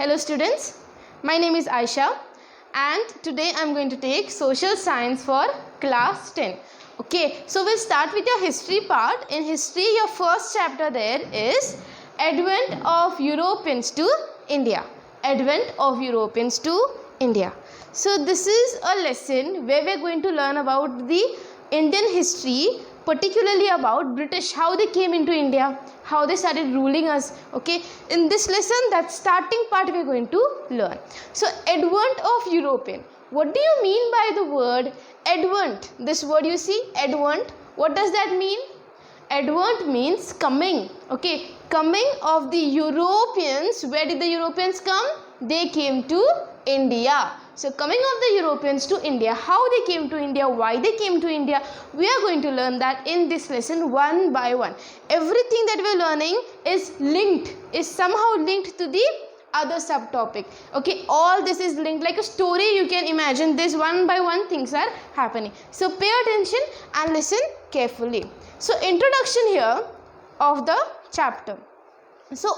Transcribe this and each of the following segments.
Hello students, my name is Aisha and today I am going to take social science for class 10. Okay, so we'll start with your history part. In history, your first chapter there is Advent of Europeans to India. Advent of Europeans to India. So this is a lesson where we're going to learn about the Indian history, particularly about British, how they came into India, how they started ruling us. Okay, in this lesson, that starting part we're going to learn. So Advent of European, what do you mean by the word Advent? This word you see, Advent, what does that mean? Advent means coming. Okay, coming of the Europeans. Where did the Europeans come? They came to India. So coming of the Europeans to India, how they came to India, why they came to India, we are going to learn that in this lesson one by one. Everything that we are learning is linked, is somehow linked to the other subtopic. Okay, all this is linked like a story. You can imagine this, one by one things are happening. So pay attention and listen carefully. So introduction here of the chapter. So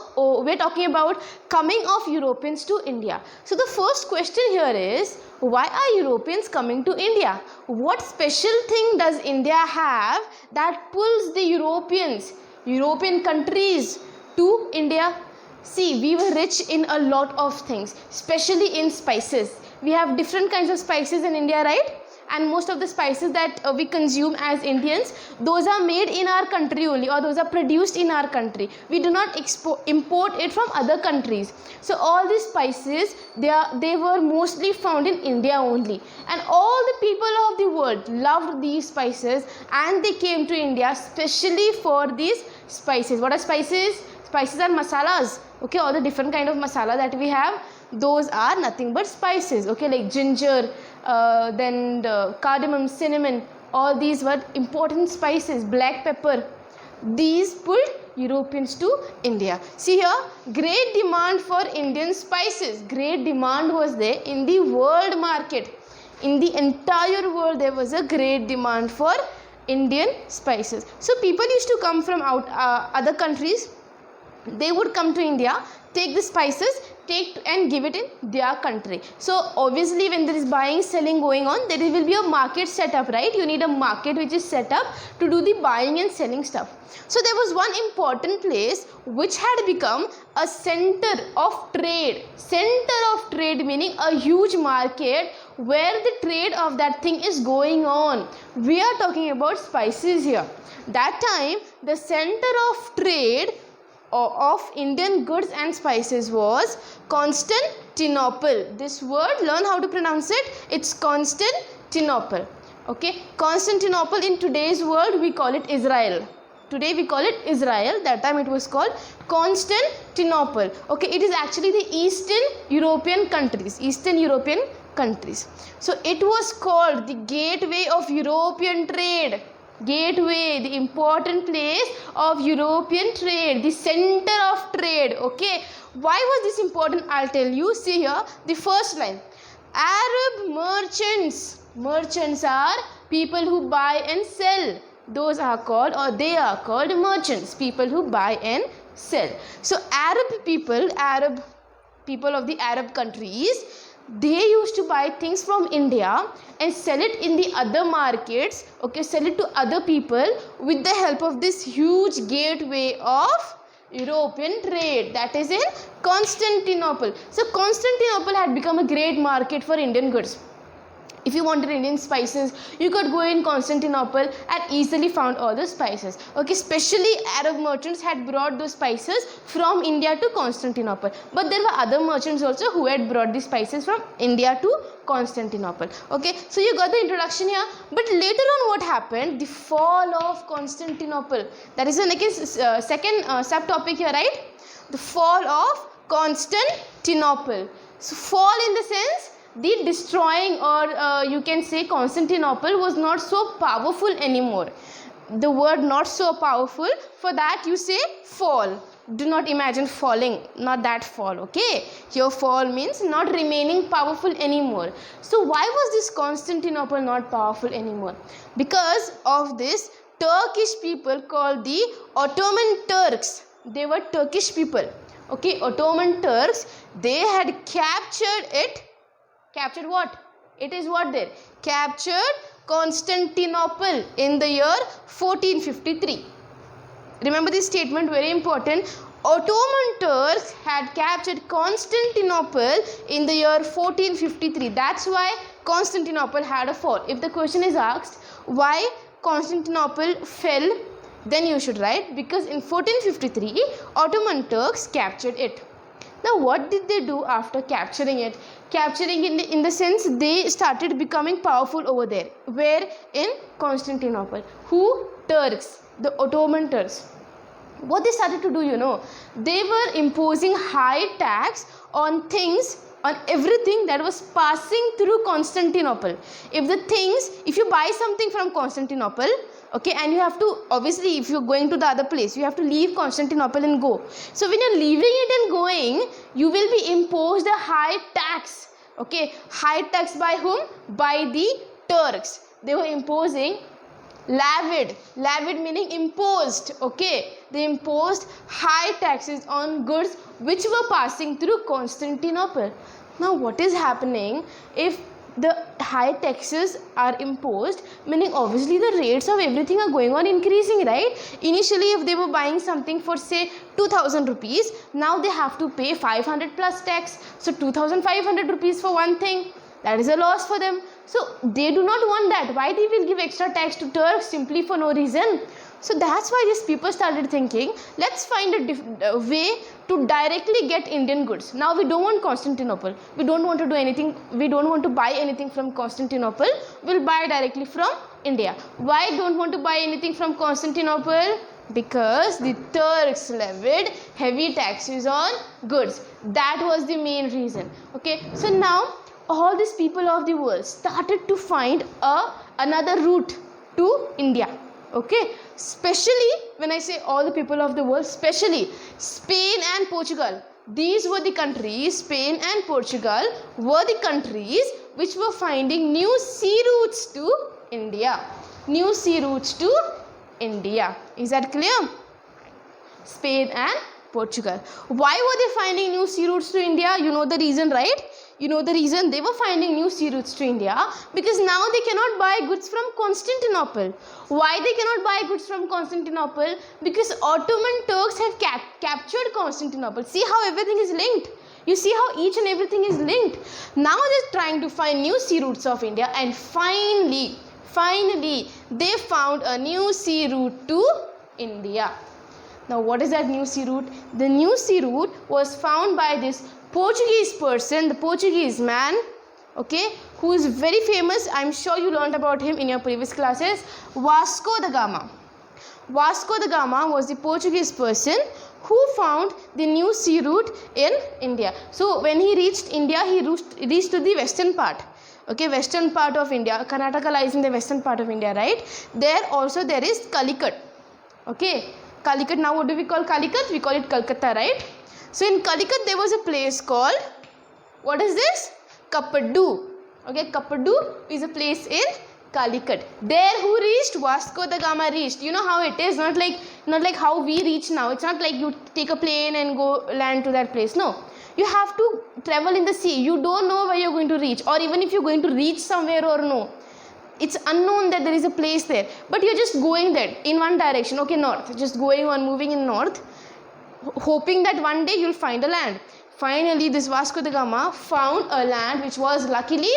we're talking about coming of Europeans to India. So the first question here is, why are Europeans coming to India? What special thing does India have that pulls the European countries to India? See, we were rich in a lot of things, especially in spices. We have different kinds of spices in India, right? And most of the spices that we consume as Indians, those are made in our country only, or those are produced in our country. We do not import it from other countries. So all these spices, they were mostly found in India only. And all the people of the world loved these spices and they came to India specially for these spices. What are spices? Spices are masalas. Okay, all the different kind of masala that we have, those are nothing but spices. Okay, like ginger, then cardamom, cinnamon, all these were important spices. Black pepper, these pulled Europeans to India. See here, great demand for Indian spices. Great demand was there in the world market. In the entire world there was a great demand for Indian spices. So people used to come from other countries. They would come to India, take the spices, take and give it in their country. So obviously when there is buying, selling going on, there will be a market set up, right? You need a market which is set up to do the buying and selling stuff. So there was one important place which had become a center of trade. Center of trade meaning a huge market where the trade of that thing is going on. We are talking about spices here. That time the center of trade of Indian goods and spices was Constantinople. This word, learn how to pronounce it. It's Constantinople. Okay, Constantinople, in today's world we call it Israel. Today we call it Israel. That time it was called Constantinople. Okay, it is actually the Eastern European countries. Eastern European countries. So it was called the gateway of European trade. Gateway, the important place of European trade, the center of trade. Okay, why was this important? I'll tell you. See here, the first line, Arab merchants. Merchants are people who buy and sell. Those are called, or they are called merchants, people who buy and sell. So Arab people of the Arab countries, they used to buy things from India and sell it in the other markets. Okay, sell it to other people with the help of this huge gateway of European trade, that is in Constantinople. So Constantinople had become a great market for Indian goods. If you wanted Indian spices, you could go in Constantinople and easily found all the spices. Okay, especially Arab merchants had brought those spices from India to Constantinople. But there were other merchants also who had brought the spices from India to Constantinople. Okay, so you got the introduction here. But later on what happened? The fall of Constantinople. That is the second subtopic here, right? The fall of Constantinople. So fall in the sense, the destroying, or you can say Constantinople was not so powerful anymore. The word not so powerful, for that you say fall. Do not imagine falling, not that fall. Okay, here fall means not remaining powerful anymore. So why was this Constantinople not powerful anymore? Because of this Turkish people called the Ottoman Turks. They were Turkish people. Okay, Ottoman Turks, they had captured it. Captured what? It is what there? Captured Constantinople in the year 1453. Remember this statement, very important. Ottoman Turks had captured Constantinople in the year 1453. That's why Constantinople had a fall. If the question is asked why Constantinople fell, then you should write because in 1453 Ottoman Turks captured it. Now what did they do after capturing it? Capturing in the sense they started becoming powerful over there. Where? In Constantinople. Who? Turks. The Ottoman Turks. What they started to do, they were imposing high tax on things, on everything that was passing through Constantinople. If you buy something from Constantinople, okay, and you have to, obviously if you're going to the other place, you have to leave Constantinople and go. So when you're leaving it and going, you will be imposed a high tax. Okay, high tax by whom? By the Turks. They were imposing lavid meaning imposed. Okay, they imposed high taxes on goods which were passing through Constantinople. Now what is happening? If the high taxes are imposed, meaning obviously the rates of everything are going on increasing, right? Initially if they were buying something for say 2000 rupees, now they have to pay 500 plus tax. So 2500 rupees for one thing, that is a loss for them. So they do not want that. Why they will give extra tax to Turks simply for no reason? So that's why these people started thinking, let's find a way to directly get Indian goods. Now we don't want Constantinople. We don't want to do anything. We don't want to buy anything from Constantinople. We'll buy directly from India. Why don't want to buy anything from Constantinople? Because the Turks levied heavy taxes on goods. That was the main reason. Okay. So now all these people of the world started to find another route to India. Okay, especially when I say all the people of the world, especially Spain and Portugal. These were the countries, Spain and Portugal were the countries which were finding new sea routes to India. New sea routes to India. Is that clear? Spain and Portugal. Why were they finding new sea routes to India? You know the reason, right? You know the reason they were finding new sea routes to India? Because now they cannot buy goods from Constantinople. Why they cannot buy goods from Constantinople? Because Ottoman Turks have captured Constantinople. See how everything is linked. You see how each and everything is linked. Now they're trying to find new sea routes of India, and finally they found a new sea route to India. Now what is that new sea route? The new sea route was found by this Portuguese person, the Portuguese man, okay, who is very famous. I'm sure you learned about him in your previous classes. Vasco da Gama. Vasco da Gama was the Portuguese person who found the new sea route in India. So when he reached India, he reached to the western part. Okay, western part of India. Karnataka lies in the western part of India, right? There is Calicut. Okay, Calicut. Now what do we call Calicut? We call it Calcutta, right? So in Calicut there was a place called, what is this? Kapadu. Okay, Kapadu is a place in Calicut. There who reached? Vasco da Gama reached. You know how it is, not like how we reach now. It's not like you take a plane and go land to that place. No, you have to travel in the sea. You don't know where you're going to reach, or even if you're going to reach somewhere or no. It's unknown that there is a place there, but you're just going there in one direction. Okay, north, just going on, moving in north, hoping that one day you'll find a land. Finally this Vasco da Gama found a land which was luckily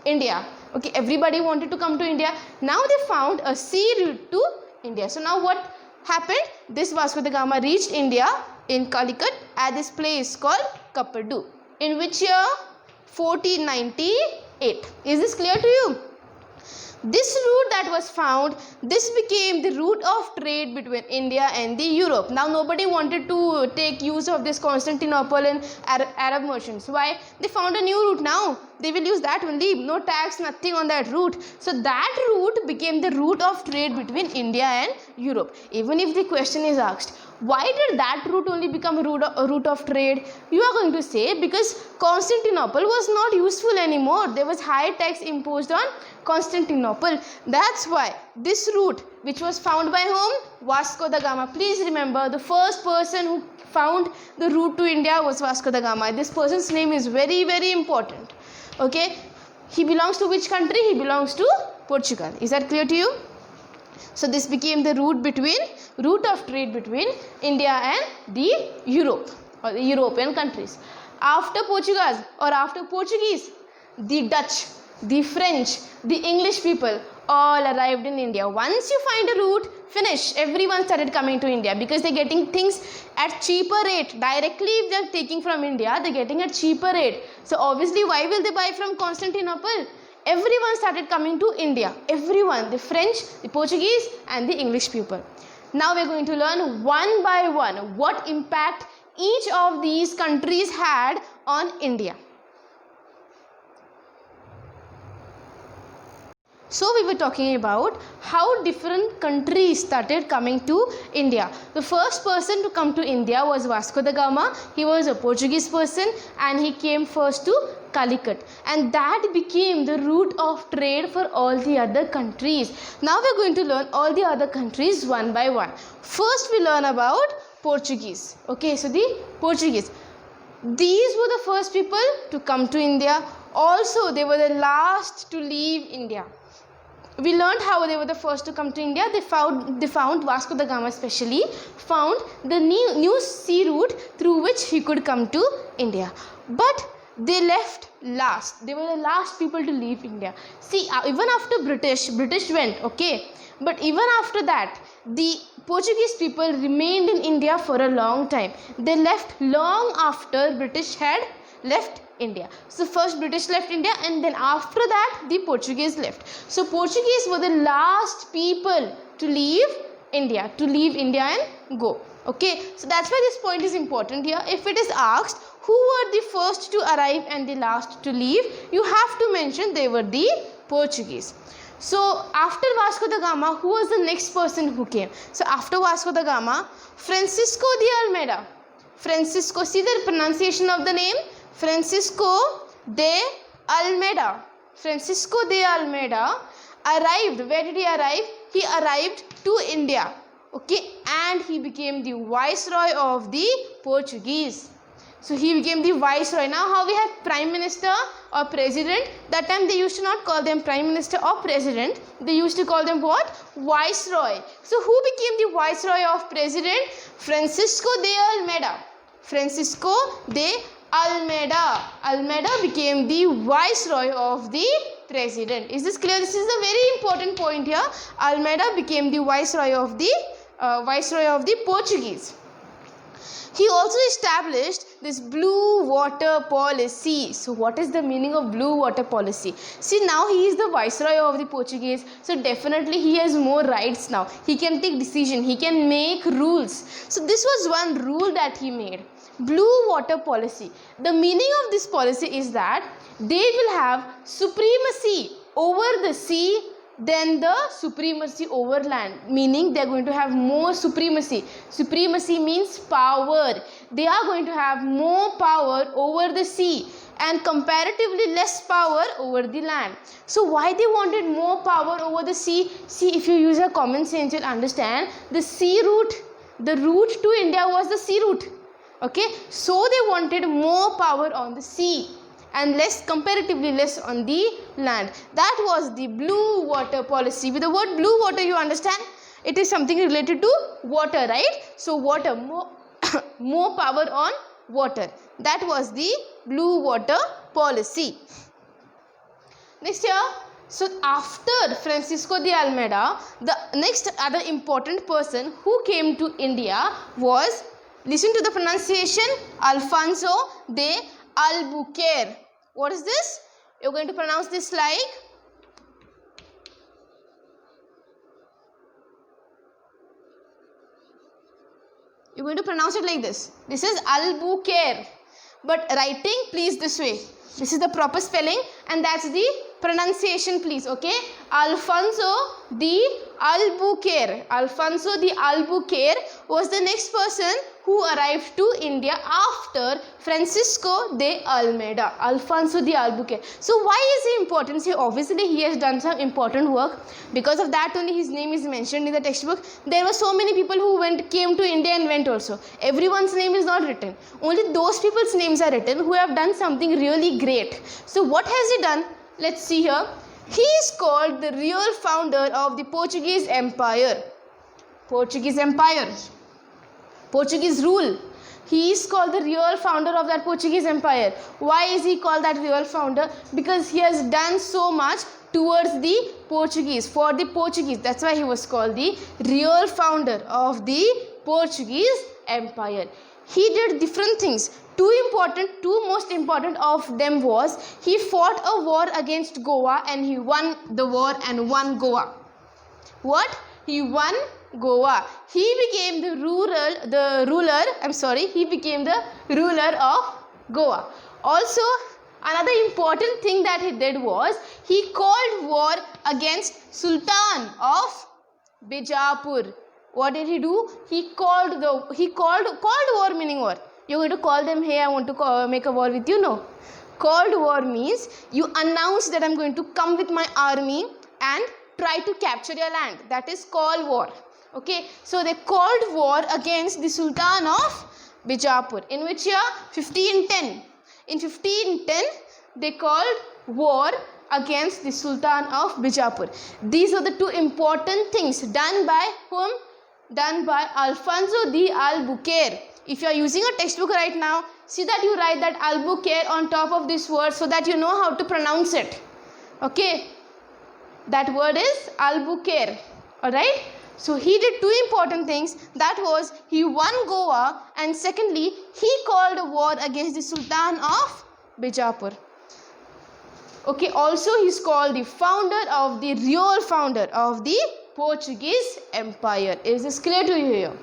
India. Okay, everybody wanted to come to India. Now they found a sea route to India. So now what happened? This Vasco da Gama reached India in Calicut at this place called Kapadu. In which year? 1498. Is this clear to you? This route that was found, this became the route of trade between India and the Europe. Now nobody wanted to take use of this Constantinople and Arab merchants. Why? They found a new route now. They will use that only. No tax, nothing on that route. So that route became the route of trade between India and Europe. Even if the question is asked, why did that route only become a route of trade? You are going to say because Constantinople was not useful anymore. There was high tax imposed on Constantinople. That's why this route, which was found by whom? Vasco da Gama. Please remember, the first person who found the route to India was Vasco da Gama. This person's name is very, very important. Okay, he belongs to which country? He belongs to Portugal. Is that clear to you? So this became the route of trade between India and the Europe or the European countries. After Portugal or after Portuguese, the Dutch, the French, the English people all arrived in India. Once you find a route, finish. Everyone started coming to India because they're getting things at cheaper rate. Directly if they're taking from India, they're getting at cheaper rate. So obviously, why will they buy from Constantinople? Everyone started coming to India. Everyone, the French, the Portuguese and the English people. Now we're going to learn one by one what impact each of these countries had on India. So we were talking about how different countries started coming to India. The first person to come to India was Vasco da Gama. He was a Portuguese person and he came first to Calicut, and that became the route of trade for all the other countries. Now we are going to learn all the other countries one by one. First we learn about Portuguese. Okay, so the Portuguese. These were the first people to come to India. Also, they were the last to leave India. We learned how they were the first to come to India. They found Vasco da Gama especially found the new sea route through which he could come to India. But they left last. They were the last people to leave India. See, even after British went, okay. But even after that, the Portuguese people remained in India for a long time. They left long after British had left India. So first British left India and then after that the Portuguese left. So Portuguese were the last people to leave India and go. Okay, so that's why this point is important here. If it is asked who were the first to arrive and the last to leave, you have to mention they were the Portuguese. So after Vasco da Gama, who was the next person who came? So after Vasco da Gama, Francisco de Almeida. Francisco, see the pronunciation of the name? Francisco de Almeida. Francisco de Almeida arrived. Where did he arrive? He arrived to India. Okay, and he became the viceroy of the Portuguese. So he became the viceroy. Now how we have prime minister or president? That time they used to not call them prime minister or president. They used to call them what? Viceroy. So who became the viceroy of president? Francisco de Almeida. Francisco de Almeida. Almeida became the viceroy of the president. Is this clear? This is a very important point here. Almeida became the viceroy of the Portuguese. He also established this blue water policy. So what is the meaning of blue water policy? See, now he is the viceroy of the Portuguese. So definitely he has more rights now. He can take decision. He can make rules. So this was one rule that he made. Blue water policy. The meaning of this policy is that they will have supremacy over the sea than the supremacy over land, meaning they are going to have more supremacy. Supremacy means power. They are going to have more power over the sea and comparatively less power over the land. So why they wanted more power over the sea? See, if you use a common sense, you'll understand. The sea route, the route to India was the sea route. Okay, so they wanted more power on the sea and comparatively less on the land. That was the blue water policy. With the word blue water, you understand, it is something related to water, right? So water, more power on water. That was the blue water policy. Next here, so after Francisco de Almeida, the next other important person who came to India was, listen to the pronunciation, Alfonso de Albuquerque. What is this? You're going to pronounce this like, you're going to pronounce it like this. This is Albuquerque. But writing, please, this way. This is the proper spelling and that's the pronunciation, please. Okay. Alfonso de Albuquerque. Alfonso the Albuquerque was the next person who arrived to India after Francisco de Almeida. Alfonso the Albuquerque. So why is he important? See, obviously he has done some important work. Because of that only his name is mentioned in the textbook. There were so many people who came to India and went also. Everyone's name is not written. Only those people's names are written who have done something really great. So what has he done? Let's see here. He is called the real founder of the Portuguese Empire. Portuguese Empire. Portuguese rule. He is called the real founder of that Portuguese Empire. Why is he called that real founder? Because he has done so much towards the Portuguese, for the Portuguese. That's why he was called the real founder of the Portuguese Empire. He did different things. Two most important of them was he fought a war against Goa and he won the war and won Goa. What? He won Goa. He became the ruler of Goa. Also, another important thing that he did was he called war against Sultan of Bijapur. What did he do? He called war meaning war. You're going to call them, hey, I want to make a war with you? No. Called war means you announce that I'm going to come with my army and try to capture your land. That is called war. Okay. So they called war against the Sultan of Bijapur. In which year? 1510. In 1510, they called war against the Sultan of Bijapur. These are the two important things done by whom? Done by Alfonso de Albuquerque. If you are using a textbook right now, see that you write that Albuquerque on top of this word so that you know how to pronounce it. Okay. That word is Albuquerque. Alright. So he did two important things. That was he won Goa and secondly he called a war against the Sultan of Bijapur. Okay. Also he is called the real founder of the Portuguese Empire. Is this clear to you here?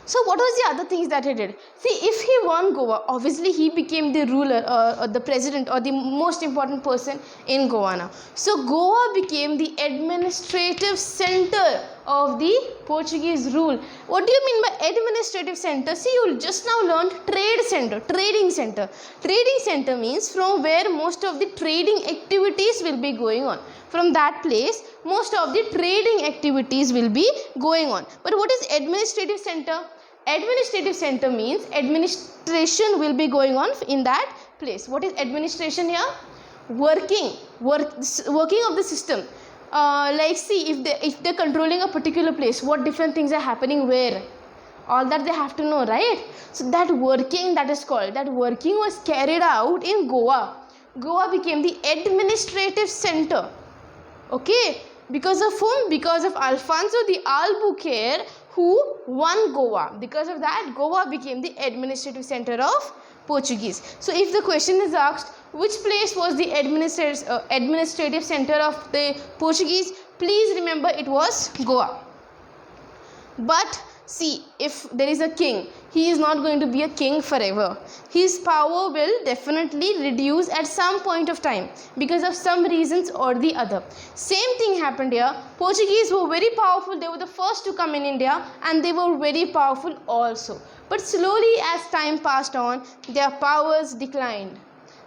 So what was the other things that he did? See, if he won Goa, obviously he became the ruler or the president or the most important person in Goa now. So Goa became the administrative center of the Portuguese rule. What do you mean by administrative center? See, you just now learned trade center, trading center. Trading center means from where most of the trading activities will be going on. From that place, most of the trading activities will be going on. But what is administrative center? Administrative center means administration will be going on in that place. What is administration here? Working of the system. Like see, if they're controlling a particular place, what different things are happening where? All that they have to know, right? So that working, that is called, that working was carried out in Goa. Goa became the administrative center. Okay, because of whom? Because of Alfonso de Albuquerque who won Goa. Because of that, Goa became the administrative center of Portuguese. So if the question is asked, which place was the administrative center of the Portuguese? Please remember it was Goa. But see, if there is a king, he is not going to be a king forever. His power will definitely reduce at some point of time because of some reasons or the other. Same thing happened here. Portuguese were very powerful. They were the first to come in India and they were very powerful also. But slowly as time passed on, their powers declined.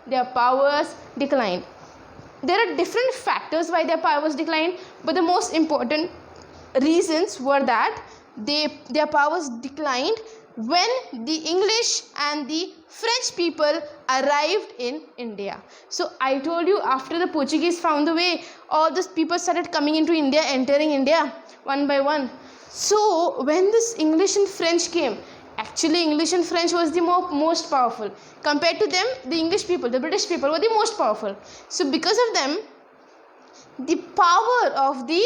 Their powers declined. There are different factors why their powers declined, but the most important reasons were that their powers declined when the English and the French people arrived in India. So I told you after the Portuguese found the way, all those people started coming into India, entering India one by one. So when this English and French came, actually English and French was the most powerful. Compared to them, the English people, the British people were the most powerful. So because of them, the power of the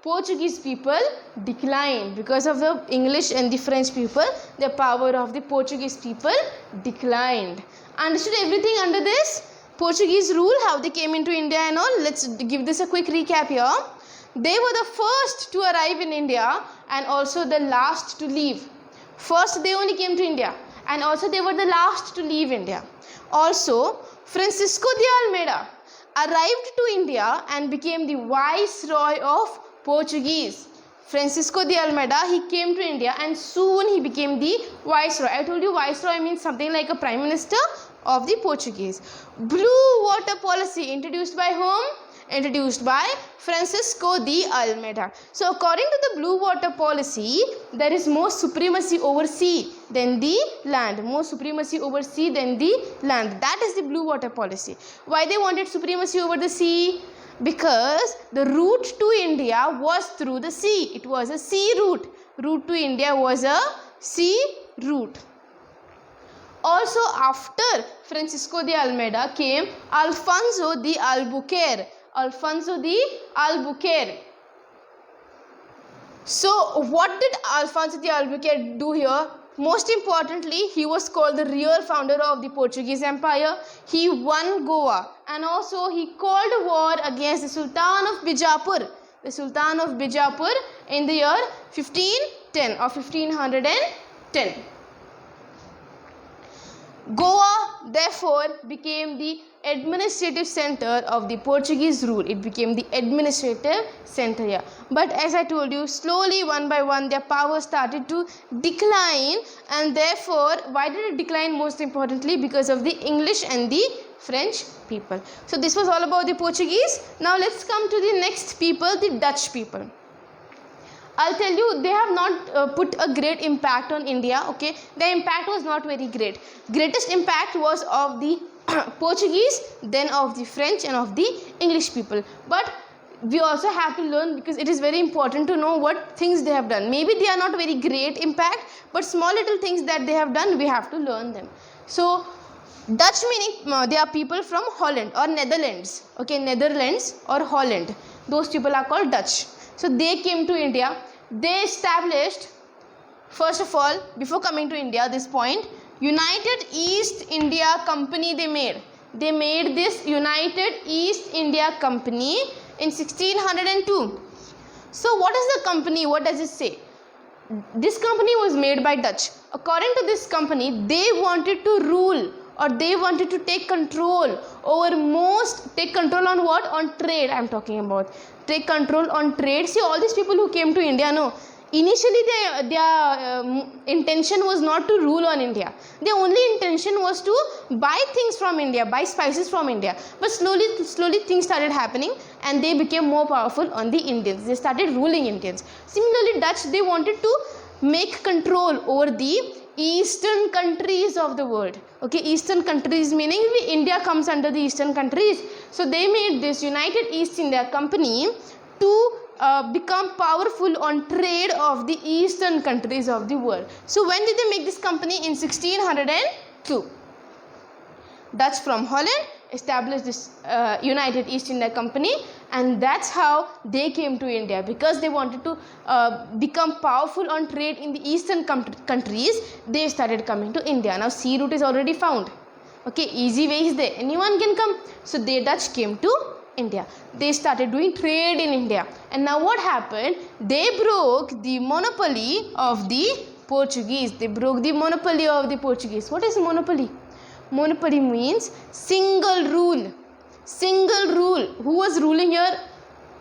Portuguese people declined. Because of the English and the French people, the power of the Portuguese people declined. Understood everything under this? Portuguese rule, how they came into India and all. Let's give this a quick recap here. They were the first to arrive in India and also the last to leave. First they only came to India and also they were the last to leave India. Also, Francisco de Almeida arrived to India and became the Viceroy of Portuguese. Francisco de Almeida, he came to India and soon he became the viceroy. I told you viceroy means something like a prime minister of the Portuguese. Blue water policy introduced by whom? Introduced by Francisco de Almeida. So according to the blue water policy, there is more supremacy over sea than the land. More supremacy over sea than the land. That is the blue water policy. Why they wanted supremacy over the sea? Because the route to India was through the sea. It was a sea route. Route to India was a sea route. Also after Francisco de Almeida came Alfonso de Albuquerque. Alfonso de Albuquerque. So what did Alfonso de Albuquerque do here? Most importantly, he was called the real founder of the Portuguese Empire. He won Goa and also he called a war against the Sultan of Bijapur. The Sultan of Bijapur in the year 1510 or 1510. Goa therefore became the administrative center of the Portuguese rule. It became the administrative center here. But as I told you, slowly one by one their power started to decline, and therefore why did it decline? Most importantly because of the English and the French people. So this was all about the Portuguese. Now let's come to the next people, the Dutch people. I'll tell you, they have not put a great impact on India, okay. The impact was not very great. Greatest impact was of the Portuguese, then of the French and of the English people. But we also have to learn, because it is very important to know what things they have done. Maybe they are not very great impact, but small little things that they have done, we have to learn them. So Dutch meaning they are people from Holland or Netherlands, okay, Netherlands or Holland. Those people are called Dutch. So they came to India. They established, first of all, before coming to India, this point, United East India Company they made. They made this United East India Company in 1602. So what is the company? What does it say? This company was made by Dutch. According to this company, they wanted to rule, or they wanted to take control over take control on what? On trade I am talking about. Take control on trade. See, all these people who came to India, no, initially their intention was not to rule on India. Their only intention was to buy things from India, buy spices from India. But slowly things started happening and they became more powerful on the Indians. They started ruling Indians. Similarly, Dutch, they wanted to make control over the eastern countries of the world. Okay, eastern countries meaning India comes under the eastern countries. So they made this United East India Company to become powerful on trade of the eastern countries of the world. So when did they make this company? In 1602. Dutch from Holland established this United East India Company, and that's how they came to India, because they wanted to become powerful on trade in the eastern countries. They started coming to India. Now sea route is already found. Okay, easy way is there. Anyone can come. So the Dutch came to India. They started doing trade in India. And now what happened? They broke the monopoly of the Portuguese. They broke the monopoly of the Portuguese. What is monopoly? Monopoly means single rule. Single rule. Who was ruling here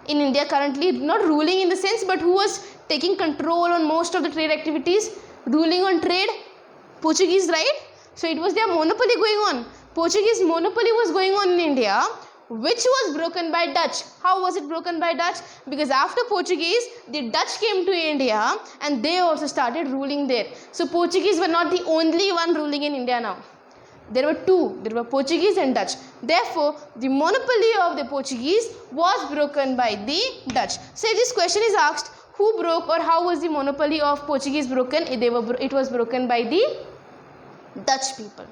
in India currently? Not ruling in the sense, but who was taking control on most of the trade activities? Ruling on trade? Portuguese, right? So it was their monopoly going on. Portuguese monopoly was going on in India, which was broken by Dutch. How was it broken by Dutch? Because after Portuguese, the Dutch came to India and they also started ruling there. So Portuguese were not the only one ruling in India now. There were two. There were Portuguese and Dutch. Therefore, the monopoly of the Portuguese was broken by the Dutch. So if this question is asked, who broke or how was the monopoly of Portuguese broken? It was broken by the Dutch people.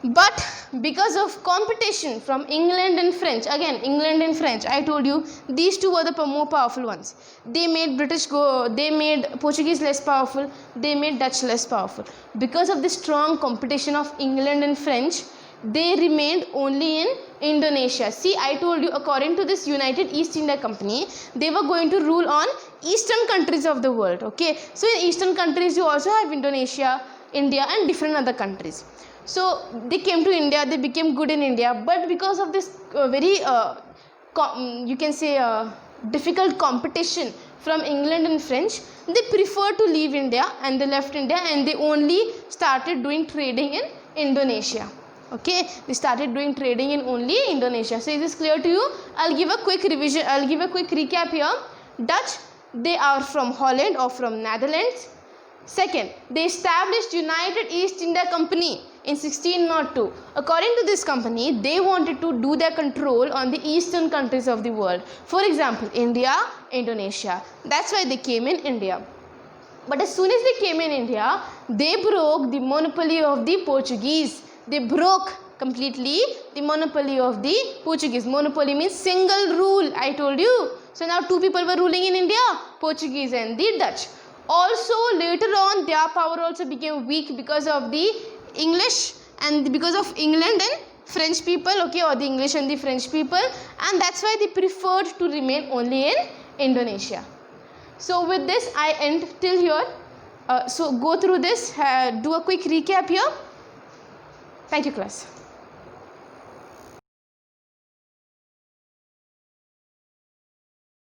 But because of competition from England and French, again England and French, I told you these two were the more powerful ones. They made they made Portuguese less powerful, they made Dutch less powerful. Because of the strong competition of England and French, they remained only in Indonesia. See, I told you, according to this United East India Company, they were going to rule on eastern countries of the world. Okay, so in eastern countries you also have Indonesia, India and different other countries. So they came to India, they became good in India, but because of this you can say difficult competition from England and French, they preferred to leave India and they left India and they only started doing trading in Indonesia. Okay, they started doing trading in only Indonesia. So is this clear to you? I'll give a quick revision, I'll give a quick recap here. Dutch, they are from Holland or from Netherlands. Second, they established United East India Company in 1602. According to this company, they wanted to do their control on the eastern countries of the world. For example, India, Indonesia. That's why they came in India. But as soon as they came in India, they broke the monopoly of the Portuguese. They broke completely the monopoly of the Portuguese. Monopoly means single rule, I told you. So now two people were ruling in India, Portuguese and the Dutch. Also later on their power also became weak because of the English and because of England and French people, okay, or the English and the French people, and that's why they preferred to remain only in Indonesia. So with this I end till here. So go through this, do a quick recap here. Thank you class.